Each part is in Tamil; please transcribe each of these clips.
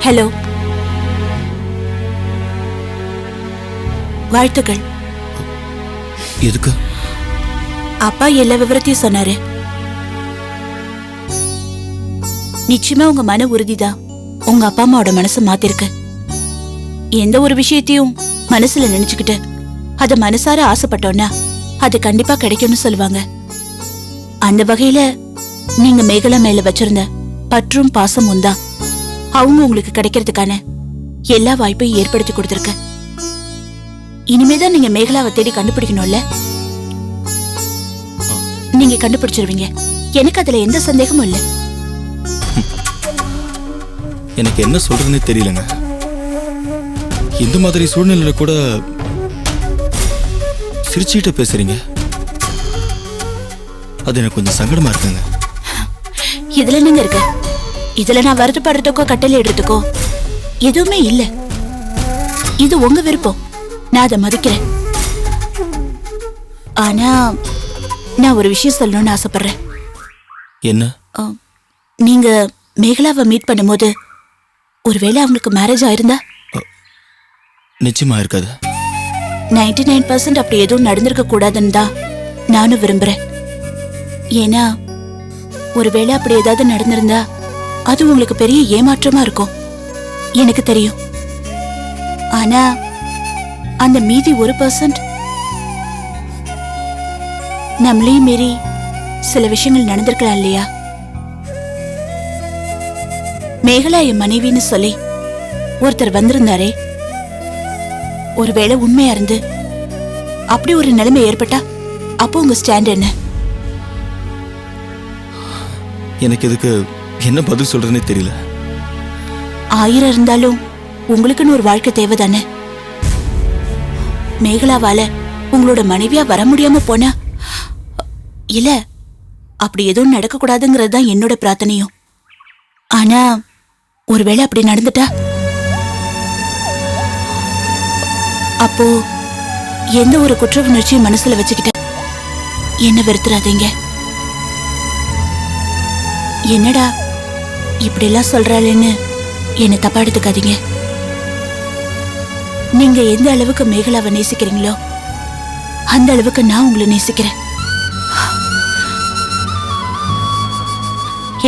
ஹலோ, வாழ்த்துக்கள். எதுக்கு? அப்பா எல்லா விவரத்தையும் சொன்னாரு. நிச்சயமா உங்க மன உறுதிதான் உங்க அப்பா அம்மாவோட மனசை மாத்திருக்கு. எந்த ஒரு விஷயத்தையும் மனசுல நினைச்சுக்கிட்டு அத மனசார ஆசைப்பட்டோம்னா அது கண்டிப்பா கிடைக்கும்னு சொல்லுவாங்க. அந்த வகையில நீங்க மேகலா மேல வச்சிருந்த பற்றும் பாசமும் தான் அவங்க உங்களுக்கு கிடைக்கிறதுக்கான எல்லா வாய்ப்பையும் ஏற்படுத்தி கொடுத்திருக்கு. இனிமேதான் நீங்க மேகலாவை தேடி கண்டுபிடிக்கணும்ல. நீங்க கண்டுபிடிச்சிருவீங்க, எனக்கு அதுல எந்த சந்தேகமும் இல்ல. எனக்கு என்ன சொல்றதுன்னே தெரியலங்க. இந்த மாதிரி சூழ்நிலையில கூட சிரிச்சுக்கிட்ட பேசுறீங்க, அது எனக்கு கொஞ்சம் சங்கடமா இருக்குங்க. இதுல என்னங்க இருக்கு? இதுல நான் வருத்தப்படுறதுக்கோ கட்டளை இடுறதுக்கோ எதுவுமே இல்ல. இது உங்க விருப்பம், நான் அதை மதிக்கிறேன். ஆனா நான் ஒரு விஷயம் சொல்லணும்னு ஆசைப்படுறேன். என்ன? நீங்க மேகலாவை மீட் பண்ணும்போது ஒருவேளை அவங்களுக்கு மேரேஜ் ஆயிருந்தா? நிச்சயமா இருக்காது. 99% அப்படி எதுவும் நடந்திருக்க கூடாதுன்னு தான் நானும் விரும்புறேன். ஏன்னா ஒருவேளை அப்படி ஏதாவது நடந்திருந்தா அது உங்களுக்கு பெரிய ஏமாற்றமா இருக்கும், எனக்கு தெரியும். ஆனா அந்த மீதி 1% நம்மளையும் மீறி சில விஷயங்கள் நடந்திருக்கலாம் இல்லையா? மேகலா என் மனைவின்னு சொல்லி ஒருத்தர் வந்திருந்தாரே, ஒருவேளை உண்மையா இருந்து அப்படி ஒரு நிலைமை ஏற்பட்டா அப்போ உங்க ஸ்டாண்ட் என்ன? எனக்கு இதுக்கு என்ன பதில் சொல்றதுன்னே தெரியல. 1000 இருந்தாலும் உங்களுக்குன்னு ஒரு வாழ்க்கை தேவைதானே? மேகலாவால உங்களோட மனைவியா வர முடியாம போனா, இல்ல அப்படி எதுவும் நடக்க கூடாதுங்கிறது தான் என்னோட பிரார்த்தனையும். ஆனா ஒருவேளை அப்படி நடந்துட்டா அப்போ எந்த ஒரு குற்ற உணர்ச்சியும் மனசுல வச்சுக்கிட்ட என்ன வெறுத்துறாதீங்க. என்னடா இப்படி எல்லாம் சொல்றாளேன்னு என்ன தப்பா எடுத்துக்காதீங்க. நீங்க எந்த அளவுக்கு மேகலாவை நேசிக்கிறீங்களோ அந்த அளவுக்கு நான் உங்களை நேசிக்கிறேன்.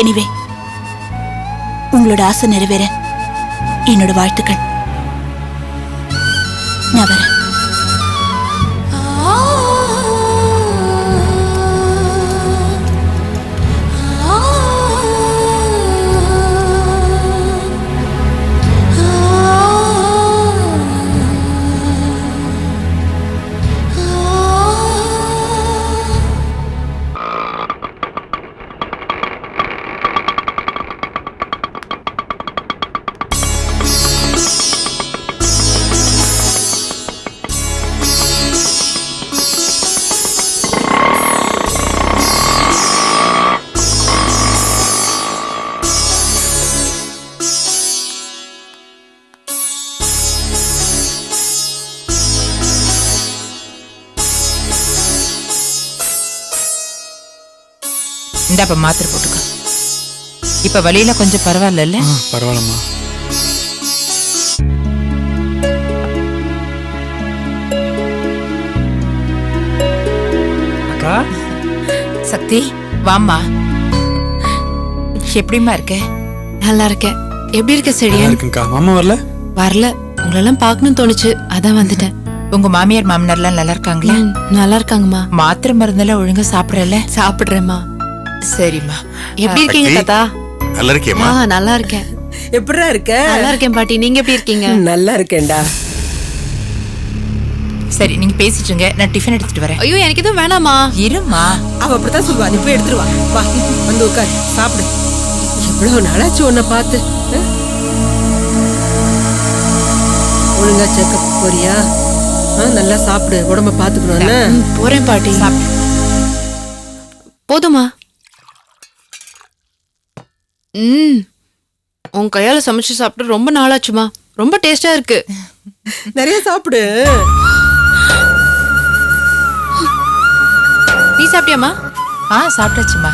எனிவே, உங்களோட ஆசை நிறைவேற என்னோட வாழ்த்துக்கள். நான் வரேன். இந்தாப்ப மாத்திரை போட்டுக்க. இப்ப வழியில கொஞ்சம் பரவாயில்ல? பரவாயில்லம்மா. அக்கா சக்தி, வாம்மா. எப்படிமா இருக்க? நல்லா இருக்கேன். எப்படி இருக்க செடியா? இருக்குங்கக்கா. மாமா வரல? வரல, உங்களெல்லாம் பார்க்கணும்னு தோணுச்சு, அதான் வந்துட்டேன். உங்க மாமியார் மாமனார்லாம் நல்லா இருக்காங்களா? நல்லா இருக்காங்கம்மா. மாத்திரை மருந்தெல்லாம் ஒழுங்கா சாப்பிடறல? சாப்பிடுறேம்மா. சரிம்மா. எப்படி இருக்கீங்க தாத்தா? நல்லா இருக்கேம்மா. நல்லா இருக்கேன். எப்படிடா இருக்க? நல்லா இருக்கேன் பாட்டி, நீங்க எப்படி இருக்கீங்க? நல்லா இருக்கேன்டா. சரி, நீங்க பேசிட்டுங்க, நான் டிஃபன் எடுத்துட்டு வரேன். ஐயோ, எனக்கு எதுவும் வேணாமா. இருமா. அவ அப்படித்தான் சொல்லுவா, நீ போய் எடுத்துட்டு வா. வா, வந்து உட்கார், சாப்பிடு. இவ்வளவு நாளாச்சு உன்னை பார்த்து. ஒழுங்கா செக்கப் போறியா? நல்லா சாப்பிடு, உடம்ப பாத்துக்கணும். போறேன் பாட்டி. சாப்பிடு. போதுமா? உன் கையால சமைச்சு சாப்பிட்டு ரொம்ப நாளாச்சுமா. ரொம்ப டேஸ்டா இருக்கு. நிறைய சாப்பிடு. நீ சாப்பிட்டியாமா? சாப்பிட்டாச்சுமா.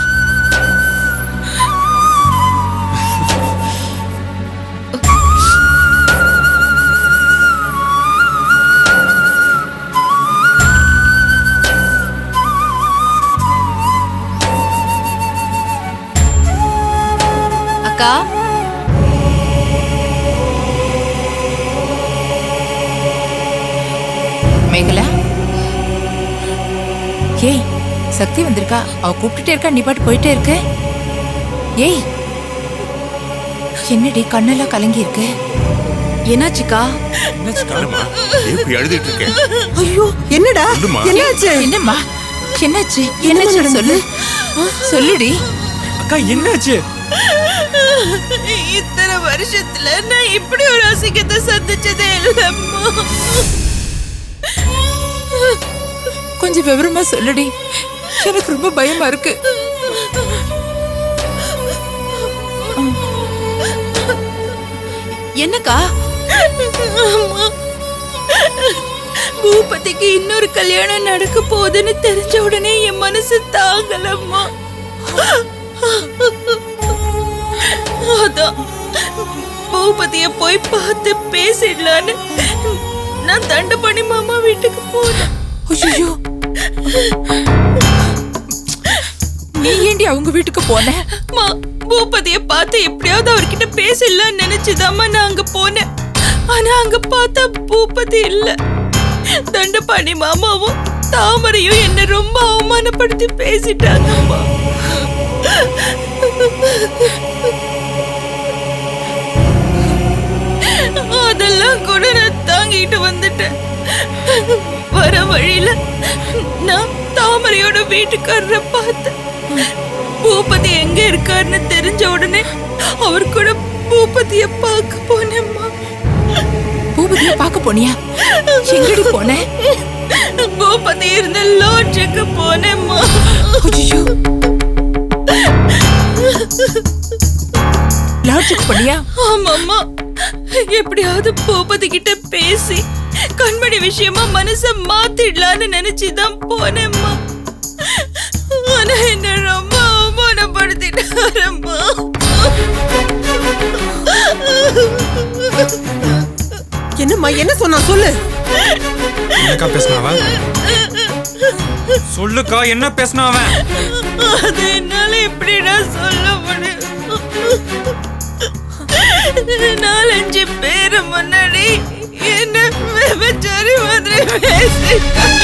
அக்கா மேகலா ஏய் சக்தி வந்திருக்கா. அவ கூப்பிட்டுட்டே இருக்கா, நீ பாட்டு போயிட்டே இருக்க. ஏய் என்னடி கண்ணெல்லாம் கலங்கி இருக்கு? என்னாச்சுக்கா? என்னம்மா, இப்படி அழுதுட்டு இருக்கேன்? ஐயோ என்னடா சொல்லுமா. என்னாச்சு? என்னம்மா என்னாச்சு? என்னாச்சு சொல்லு, சொல்லுடி. அக்கா என்னாச்சு? இத்தனை வருஷத்துல நான் இப்படி ஒரு அசிங்கத்தை சந்திச்சதே இல்லம்மா. கொஞ்சம் விவரமா சொல்லுடி, எனக்கு ரொம்ப பயமா இருக்கு. என்னக்கா? அம்மா, பூபதிக்கு இன்னொரு கல்யாணம் நடக்க போகுதுன்னு தெரிஞ்ச உடனே என் மனசு தாங்கலம்மா. அதான் பூபதிய போய் பார்த்து பேசிடலான்னு நான் தண்டபாணி மாமா வீட்டுக்கு போனேன். ஐயோ, நீ ஏண்டி அவங்க வீட்டுக்கு போன? அம்மா, பூபதிய பார்த்து எப்படியாவது அவர்கிட்ட பேசிடலாம்னு நினைச்சுதாம்மா நான் அங்க போனேன். ஆனா அங்க பார்த்தா பூபதி இல்ல. தண்டபாணி மாமாவும் தாமரையும் என்ன ரொம்ப அவமானப்படுத்தி பேசிட்டாங்கம்மா. அதெல்லாம் கூட நான் தாங்கிட்டு வந்துட்டேன். வர வழியில நான் தாமரையோட வீட்டுக்காரரை பார்த்தேன். பூபதி எங்க இருக்காருன்னு தெரிஞ்ச உடனே அவர் கூட பூபதிய பார்க்க போனேம்மா. பூபதிய பார்க்க போனியா? எங்கடி போன? பூபதி இருந்த லாட்ஜுக்கு போனேம்மா. ஐயோ, லாட்ஜுக்கு போனியா? ஆமாம்மா, எப்படியாவது பூபதி கிட்ட பேசி கண்மணி விஷயமா மனச மாத்திடலான்னு நினைச்சுதான் போனேம்மா. ஆனா என்ன ரொம்ப அவமானப்படுத்திட்டாரம்மா. என்னம்மா என்ன சொன்னா சொல்லு. என்னக்கா பேசினா அவன்? சொல்லுக்கா, என்ன பேசினா அவன்? அது என்னால எப்படிடா சொல்ல முடியும்? 4-5 பேரு முன்னாடி என்ன விபச்சாரி மாதிரி பேசிட்டான்.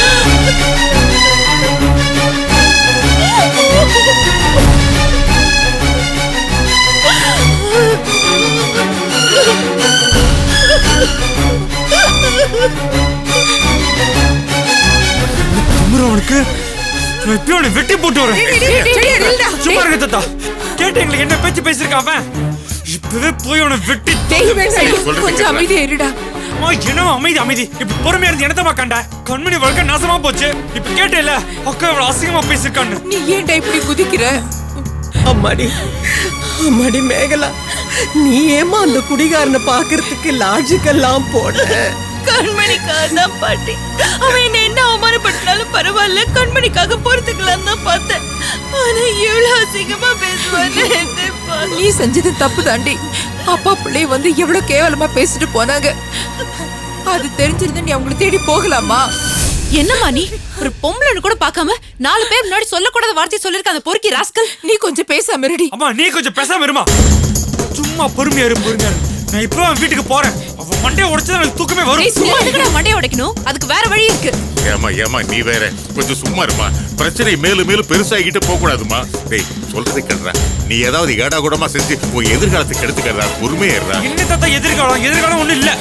அவனுக்கு வெட்டி போட்டு வரேன். சும்மா இருக்க தாத்தா. கேட்டீங்களா என்ன பேச்சு பேசிருக்க அவன்? இப்பவே போய் அவனை வெட்டி. கொஞ்சம் அமைதியா இருடா. என்ன அமைதி அமைதி? இப்ப பொறுமையா இருந்து என்னத்தமா கண்ட? கண்மணி வாழ்க்கை நாசமா போச்சு. இப்ப கேட்டேல அக்கா இவ்வளவு அசிங்கமா பேசிருக்கான்னு. நீ ஏன்டா இப்படி குதிக்கிற? அம்மாடி அம்மாடி மேகலா, நீ ஏமா அந்த குடிகாரனை பாக்குறதுக்கு லாட்ஜுக்கெல்லாம் போன? கண்மணிக்காக தான் பாட்டி. அவன் என்ன அவமானப்படுத்தினாலும் பரவாயில்ல, கண்மணிக்காக பொறுத்துக்கலாம் தான் பார்த்தேன். ஆனா எவ்வளவு அசிங்கமா பேசுவான்னு நீ செஞ்சது தப்பு தாண்டி. அப்பா பிள்ளை வந்து எவ்வளவு கேவலமா பேசிட்டு போனாங்க. அது தெரிஞ்சிருந்தா நீ அவங்களை தேடி போகலாமா? என்னம்மா நீ ஒரு பொம்பளைன்னு கூட பார்க்காம 4 பேர் முன்னாடி சொல்லக்கூடாத வார்த்தை சொல்லிருக்க அந்த பொறுக்கி ராஸ்கல். நீ கொஞ்சம் பேசாம இருடி. அம்மா நீ கொஞ்சம் பேசாம இருமா. சும்மா பொறுமையா இரு பொறுமையா இரு. நான் இப்போ வீட்டுக்கு போறேன். அவ மண்டைய உடைச்சா எனக்கு தூக்கமே வரும். ஏய் சும்மா இருக்கடா, மண்டைய உடைக்கணும். அதுக்கு வேற வழி இருக்கு. ஏமா நீ வேற கொஞ்சம் சும்மா இருமா. பிரச்சனை மேலும் மேலும் பெருசாகிட்டு போக கூடாதுமா. டேய் சொல்றதை கேட்றா. நீ ஏதாவது ஏடா கூடமா செஞ்சு உன் எதிர்காலத்துக்கு எடுத்துக்கிறா. பொறுமையா இருடா. என்ன தாத்தா எதிர்காலம் ஒண்ணு இல்ல.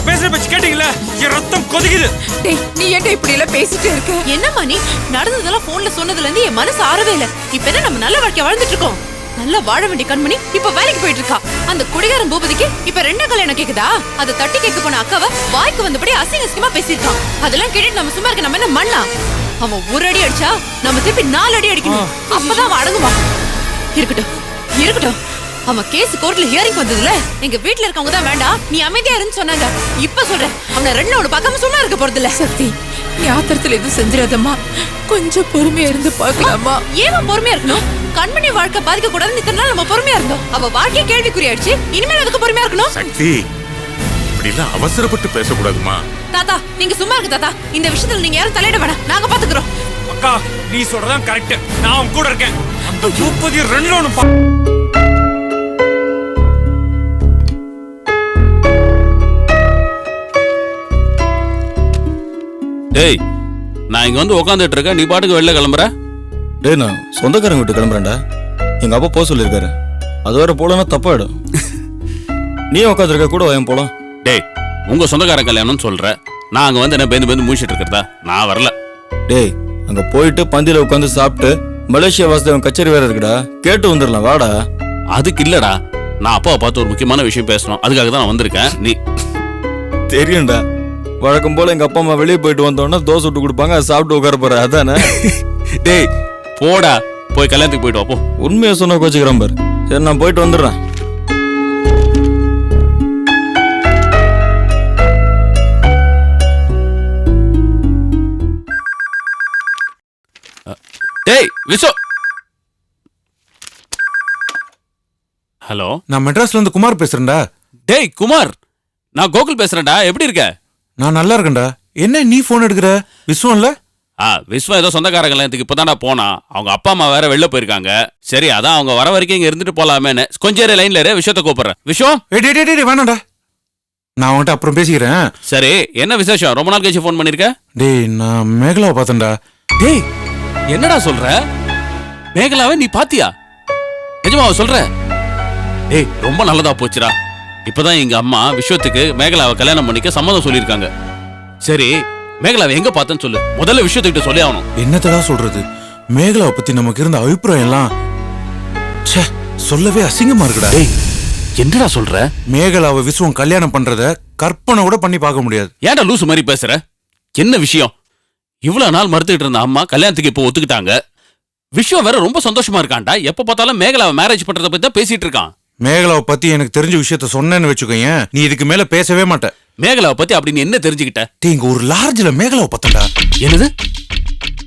பேசுற பேச்சு கேட்டீங்களா? என் ரத்தம் கொதிக்குது. டேய் நீ ஏன்டா இப்படி எல்லாம் பேசிட்டே இருக்க? என்னம்மா நீ நடந்ததெல்லாம் போன்ல சொன்னதுல இருந்து என் மனசு ஆறவே இல்ல. இப்ப என்ன நம்ம நல்ல வாழ்க்கை வாழ்ந்துட்டு இருக்கோம். நல்லா வாழ வேண்டிய கண்மணி இப்ப வேலைக்கு போயிட்டு இருக்கா. அந்த குடிகாரன் பூபதிக்கு இப்ப 2 கல்யாணம் கேக்குதா? அதை தட்டி கேட்க போன அக்காவை வாய்க்கு வந்தபடி அசிங்கமா பேசிருக்கான். அதெல்லாம் கேட்டுட்டு நம்ம சும்மா இருக்க நம்ம என்ன மண்ணா? அவன் ஒரு அடி அடிச்சா நம்ம திருப்பி 4 அடி அடிக்கணும். அப்பதான் அவன் அடங்குவான். இருக்கட்டும். அவன் கேஸ் கோர்ட்ல ஹியரிங் வந்ததுல எங்க வீட்ல இருக்கவங்க தான் வேண்டாம் நீ அமைதியா இருன்னு சொன்னாங்க. இப்ப சொல்றேன், அவனை 2 பக்கமும் சும்மா இருக்க போறது இல்ல. சக்தி, நீ ஆத்திரத்துல எதுவும் செஞ்சிடாதம்மா. கொஞ்சம் பொறுமையா இருந்து பார்க்கலாமா? ஏன் பொறுமையா இருக்கணும்? கண்மணி வாழ்க்கை பாதிக்க கூடாதுன்னு இத்தனை நாள் நம்ம பொறுமையா இருந்தோம். அவ வாழ்க்கைய கேள்விக்குறியாச்சு. இனிமேல் அதுக்கு பொறுமையா இருக்கணும். சக்தி, இப்படி எல்லாம் அவசரப்பட்டு பேசக்கூடாதுமா. தாத்தா நீங்க சும்மா இருக்க தாத்தா. இந்த விஷயத்துல நீங்க யாரும் தலையிட வேணாம், நாங்க பாத்துக்கிறோம். அக்கா நீ சொல்றதான் கரெக்ட். நான் உன் கூட இருக்கேன். அந்த பூபதி 2 டேய் நான் இங்க வந்து உட்காந்துட்டு இருக்கேன், நீ பாட்டுக்கு வெளில கிளம்புற. டேய் நான் சொந்தக்காரங்க விட்டு கிளம்புறேன்டா. எங்க அப்பா போக சொல்லியிருக்காரு. அது வேற போலன்னா தப்பாயிடும். நீ உட்காந்துருக்க கூட வாயம் போலாம். டேய் உங்க சொந்தக்கார கல்யாணம்னு சொல்ற, நான் அங்க வந்து என்ன பேந்து பேந்து மூச்சிட்டு இருக்கிறதா? நான் வரல. டேய் அங்க போயிட்டு பந்தியில உட்காந்து சாப்பிட்டு மலேசியா வாசுதேவன் கச்சேரி வேற இருக்குடா, கேட்டு வந்துடலாம் வாடா. அதுக்கு இல்லடா, நான் அப்பாவை பார்த்து ஒரு முக்கியமான விஷயம் பேசணும், அதுக்காக தான் நான் வந்திருக்கேன். நீ தெரியும்டா, வழக்கம் போல எங்க அப்பா அம்மா வெளியே போயிட்டு வந்தோன்னா தோசை விட்டு கொடுப்பாங்க, அதை சாப்பிட்டு உட்கார போற அதானே. டேய் போடா, போய் கல்யாணத்துக்கு போயிட்டு வா போ. உண்மையை சொன்ன கோச்சுக்கிறேன் பாரு. சரி நான் போயிட்டு வந்துடுறேன். டேய் விசோ. ஹலோ, நான் மெட்ராஸ்ல இருந்து குமார் பேசுறேன்டா. டேய் குமார், நான் கோகுல் பேசுறேன்டா. எப்படி இருக்க? நான் நல்லா இருக்கேன்டா. என்ன நீ போன் எடுக்கிற? விஸ்வம்ல? விஸ்வம் ஏதோ சொந்தக்கார கல்யாணத்துக்கு இப்பதான்டா போனா. அவங்க அப்பா அம்மா வேற வெளில போயிருக்காங்க. சரி அதான் அவங்க வர வரைக்கும் இங்க இருந்துட்டு போலாமேன்னு. கொஞ்சம் லைன்ல இரு, விஷயத்தை கூப்பிடுறேன். விஷயம் வேணாண்டா, நான் அவன்கிட்ட அப்புறம் பேசிக்கிறேன். சரி, என்ன விசேஷம்? ரொம்ப நாள் கழிச்சு போன் பண்ணிருக்க. டேய் நான் மேகலாவை பார்த்தேன்டா. டேய் என்னடா சொல்ற? மேகலாவை நீ பாத்தியா? நிஜமாவா சொல்ற? டேய் ரொம்ப நல்லதா போச்சுடா. இப்பதான் எங்க அம்மா விஸ்வத்துக்கு மேகலாவை கல்யாணம் பண்ணிக்க சம்மதம் சொல்லியிருக்காங்க. சரி மேகலாவை எங்க பார்த்தேன்னு சொல்லு. முதல்ல விஷயத்துக்கிட்ட சொல்லி ஆகணும். என்னத்தடா சொல்றது? மேகலாவை பத்தி நமக்கு இருந்த அபிப்பிராயம் எல்லாம் ச்சே, சொல்லவே அசிங்கமா இருக்குடா. டேய் என்னடா சொல்ற? மேகலாவை விஸ்வம் கல்யாணம் பண்றத கற்பனை கூட பண்ணி பார்க்க முடியாது. ஏன்டா லூசு மாதிரி பேசுற? என்ன விஷயம்? இவ்வளவு நாள் மறுத்துக்கிட்டு இருந்த அம்மா கல்யாணத்துக்கு இப்போ ஒத்துக்கிட்டாங்க. விஷயம் வேற ரொம்ப சந்தோஷமா இருக்கான்டா. எப்ப பார்த்தாலும் மேகலாவை மேரேஜ் பண்றத பத்தி தான் பேசிட்டு இருக்கான். மேகலாவை பத்தி எனக்கு தெரிஞ்ச விஷயத்த சொன்னேன்னு வச்சுக்கோயேன், நீ இதுக்கு மேல பேசவே மாட்ட. மேகலாவை பத்தி அப்படி நீ என்ன தெரிஞ்சுக்கிட்ட? இங்க ஒரு லார்ஜ்ல மேகலாவை பார்த்தேன்டா. என்னது?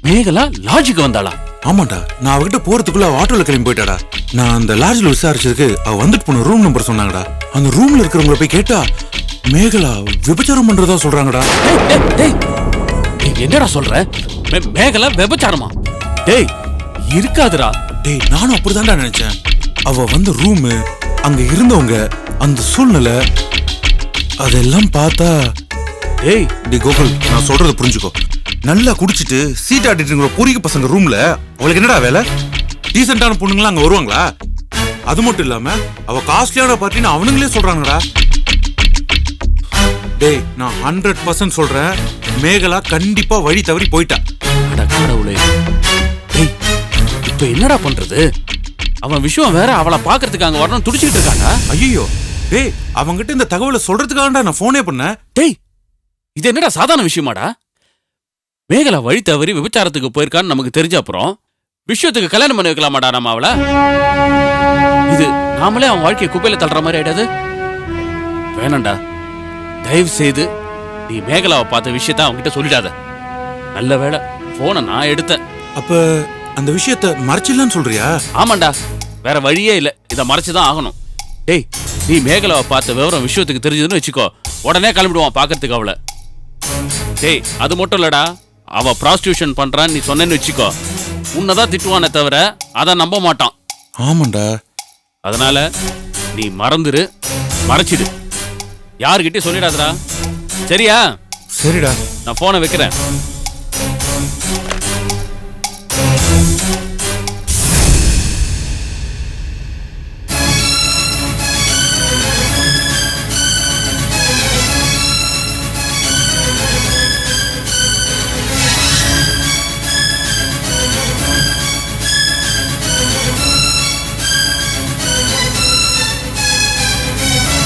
மேகலா லாட்ஜுக்கு வந்தாளா? ஆமாண்டா, நான் அவகிட்ட போறதுக்குள்ள அவ ஆட்டோல கிளம்பி போயிட்டாடா. நான் அந்த லாட்ஜ்ல விசாரிச்சதுக்கு அவ வந்துட்டு போன ரூம் நம்பர் சொன்னாங்கடா. அந்த ரூம்ல இருக்கிறவங்கள போய் கேட்டா மேகலா விபச்சாரம் பண்றதா சொல்றாங்கடா. என்னடா சொல்ற? மேகலா விபச்சாரமா? டேய் இருக்காதுடா. டேய் நானும் அப்படிதான்டா நினைச்சேன். அவ வந்த ரூம், அங்க இருந்தவங்க, அந்த சூழ்நிலை, அதெல்லாம் பார்த்தா டேய் டி கோகுல், நான் சொல்றத புரிஞ்சுக்கோ. நல்லா குடிச்சிட்டு சீட் ஆடிட்டு இருக்கிற பொறிக்க பசங்க ரூம்ல அவளுக்கு என்னடா வேலை? டீசென்டான பொண்ணுங்களா அங்க வருவாங்களா? அது மட்டும் இல்லாம அவ காஸ்ட்லியான பார்ட்டின்னு அவனுங்களே சொல்றாங்கடா. டேய் நான் 100% சொல்றேன், மேகலா கண்டிப்பா வழி தவறி போயிட்டா. அட கடவுளே. டேய் இப்போ என்னடா பண்றது? அவன் விஷயம் வேற அவளை பாக்குறதுக்கு அங்க வரணும் துடிச்சிட்டு இருக்காங்க. ஐயோ டேய், அவங்கிட்ட இந்த தகவலை சொல்றதுக்காகடா நான் போனே பண்ணேன். டேய் இது என்னடா சாதாரண விஷயமாடா? மேகலா வழி தவறி விபச்சாரத்துக்கு போயிருக்கான்னு நமக்கு தெரிஞ்ச அப்புறம் விஷயத்துக்கு கல்யாணம் பண்ணி வைக்கலாமாடா நம்ம அவளை? இது நாமளே அவன் வாழ்க்கையை குப்பையில தள்ளுற மாதிரி ஆயிடாது? வேணாண்டா, தயவு செய்து நீ மேகலாவை பார்த்த விஷயத்த அவன்கிட்ட சொல்லிடாத. நல்ல வேளை போனை நான் எடுத்தேன். அப்ப அந்த விஷயத்த மறைச்சிடலான்னு சொல்றியா? ஆமாண்டா, வேற வழியே இல்ல, இதை மறைச்சுதான் ஆகணும். டேய் நீ மேகலாவை பார்த்த விவரம் விஷயத்துக்கு தெரிஞ்சதுன்னு வச்சுக்கோ, உடனே கிளம்பிடுவான் பாக்கிறதுக்கு அவளை. டேய் அது மட்டும் இல்லடா, அவ ப்ராஸ்டியூஷன் பண்றான்னு நீ சொன்னேன்னு வச்சுக்கோ, உன்னதான் திட்டுவானே தவிர அதை நம்ப மாட்டான். ஆமாண்டா. அதனால நீ மறந்துரு, மறைச்சிடு, யாருக்கிட்டே சொல்லிடாதடா. சரியா? சரிடா. நான் போனை வைக்கிறேன்.